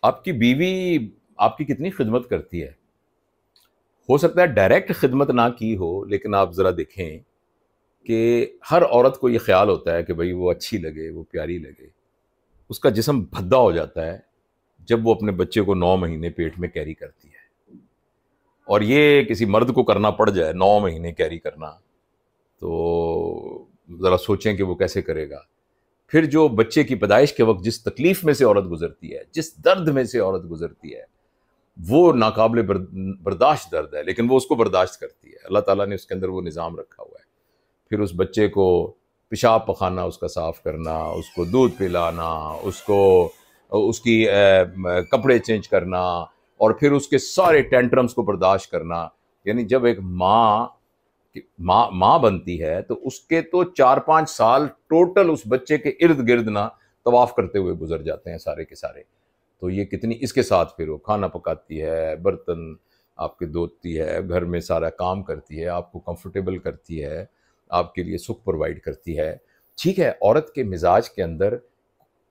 آپ کی بیوی آپ کی کتنی خدمت کرتی ہے؟ ہو سکتا ہے ڈائریکٹ خدمت نہ کی ہو، لیکن آپ ذرا دیکھیں کہ ہر عورت کو یہ خیال ہوتا ہے کہ بھئی وہ اچھی لگے، وہ پیاری لگے. اس کا جسم بھدا ہو جاتا ہے جب وہ اپنے بچے کو 9 مہینے پیٹ میں کیری کرتی ہے. اور یہ کسی مرد کو کرنا پڑ جائے 9 مہینے کیری کرنا، تو ذرا سوچیں کہ وہ کیسے کرے گا. پھر جو بچے کی پیدائش کے وقت جس تکلیف میں سے عورت گزرتی ہے، جس درد میں سے عورت گزرتی ہے، وہ ناقابل برداشت درد ہے، لیکن وہ اس کو برداشت کرتی ہے. اللہ تعالیٰ نے اس کے اندر وہ نظام رکھا ہوا ہے. پھر اس بچے کو پیشاب پخانا اس کا صاف کرنا، اس کو دودھ پلانا، اس کو اس کی کپڑے چینج کرنا، اور پھر اس کے سارے ٹینٹرمز کو برداشت کرنا. یعنی جب ایک ماں بنتی ہے تو اس کے تو 4-5 سال ٹوٹل اس بچے کے ارد گرد نہ طواف کرتے ہوئے گزر جاتے ہیں سارے کے سارے. تو یہ کتنی، اس کے ساتھ پھر وہ کھانا پکاتی ہے، برتن آپ کے دھوتی ہے، گھر میں سارا کام کرتی ہے، آپ کو کمفرٹیبل کرتی ہے، آپ کے لیے سکھ پرووائڈ کرتی ہے. ٹھیک ہے، عورت کے مزاج کے اندر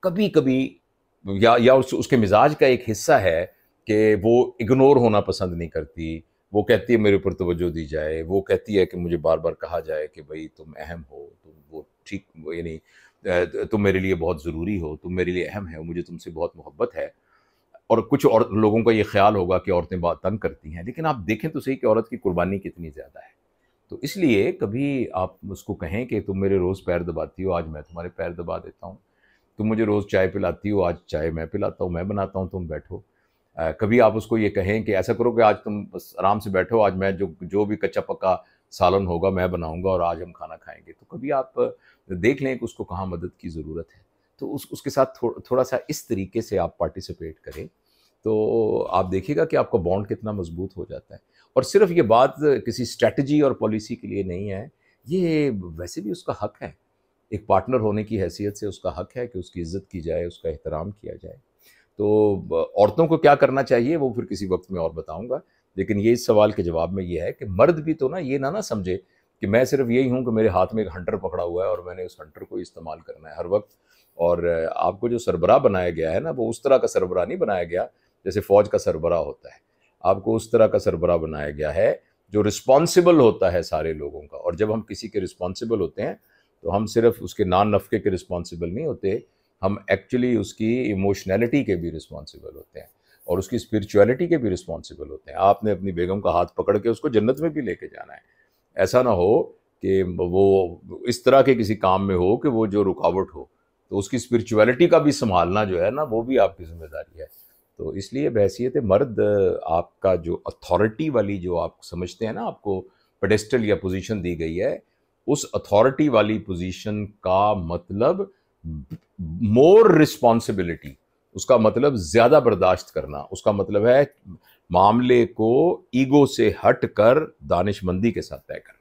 کبھی کبھی یا اس کے مزاج کا ایک حصہ ہے کہ وہ اگنور ہونا پسند نہیں کرتی. وہ کہتی ہے میرے اوپر توجہ دی جائے، وہ کہتی ہے کہ مجھے بار بار کہا جائے کہ بھئی تم اہم ہو، تم وہ ٹھیک، یعنی تم میرے لیے بہت ضروری ہو، تم میرے لیے اہم ہے، مجھے تم سے بہت محبت ہے. اور کچھ اور لوگوں کا یہ خیال ہوگا کہ عورتیں بہت تنگ کرتی ہیں، لیکن آپ دیکھیں تو صحیح کہ عورت کی قربانی کتنی زیادہ ہے. تو اس لیے کبھی آپ اس کو کہیں کہ تم میرے روز پیر دباتی ہو، آج میں تمہارے پیر دبا دیتا ہوں. تم مجھے روز چائے پلاتی ہو، آج چائے میں پلاتا ہوں، میں بناتا ہوں، تم بیٹھو. کبھی آپ اس کو یہ کہیں کہ ایسا کرو کہ آج تم بس آرام سے بیٹھو، آج میں جو بھی کچا پکا سالن ہوگا میں بناؤں گا اور آج ہم کھانا کھائیں گے. تو کبھی آپ دیکھ لیں کہ اس کو کہاں مدد کی ضرورت ہے، تو اس کے ساتھ تھوڑا سا اس طریقے سے آپ پارٹیسپیٹ کریں، تو آپ دیکھیے گا کہ آپ کا بانڈ کتنا مضبوط ہو جاتا ہے. اور صرف یہ بات کسی اسٹریٹجی اور پالیسی کے لیے نہیں ہے، یہ ویسے بھی اس کا حق ہے. ایک پارٹنر ہونے کی حیثیت سے اس کا حق ہے کہ اس کی عزت کی جائے، اس کا احترام کیا جائے. تو عورتوں کو کیا کرنا چاہیے وہ پھر کسی وقت میں اور بتاؤں گا، لیکن یہ اس سوال کے جواب میں یہ ہے کہ مرد بھی تو نا یہ نہ سمجھے کہ میں صرف یہی ہوں کہ میرے ہاتھ میں ایک ہنٹر پکڑا ہوا ہے اور میں نے اس ہنٹر کو استعمال کرنا ہے ہر وقت. اور آپ کو جو سربراہ بنایا گیا ہے نا، وہ اس طرح کا سربراہ نہیں بنایا گیا جیسے فوج کا سربراہ ہوتا ہے. آپ کو اس طرح کا سربراہ بنایا گیا ہے جو رسپانسبل ہوتا ہے سارے لوگوں کا. اور جب ہم کسی کے رسپانسبل ہوتے ہیں تو ہم صرف اس کے نان نفقے کے رسپانسبل نہیں ہوتے، ہم ایکچولی اس کی ایموشنلٹی کے بھی رسپانسبل ہوتے ہیں اور اس کی اسپرچولیٹی کے بھی رسپانسبل ہوتے ہیں. آپ نے اپنی بیگم کا ہاتھ پکڑ کے اس کو جنت میں بھی لے کے جانا ہے. ایسا نہ ہو کہ وہ اس طرح کے کسی کام میں ہو کہ وہ جو رکاوٹ ہو. تو اس کی اسپرچولیٹی کا بھی سنبھالنا جو ہے نا، وہ بھی آپ کی ذمہ داری ہے. تو اس لیے بحیثیت مرد آپ کا جو اتھارٹی والی جو آپ سمجھتے ہیں نا، آپ کو پیڈسٹل یا پوزیشن دی گئی ہے، اس اتھارٹی والی پوزیشن کا مطلب مور رسپانسبلٹی، اس کا مطلب زیادہ برداشت کرنا، اس کا مطلب ہے معاملے کو ایگو سے ہٹ کر دانش مندی کے ساتھ طے کرنا.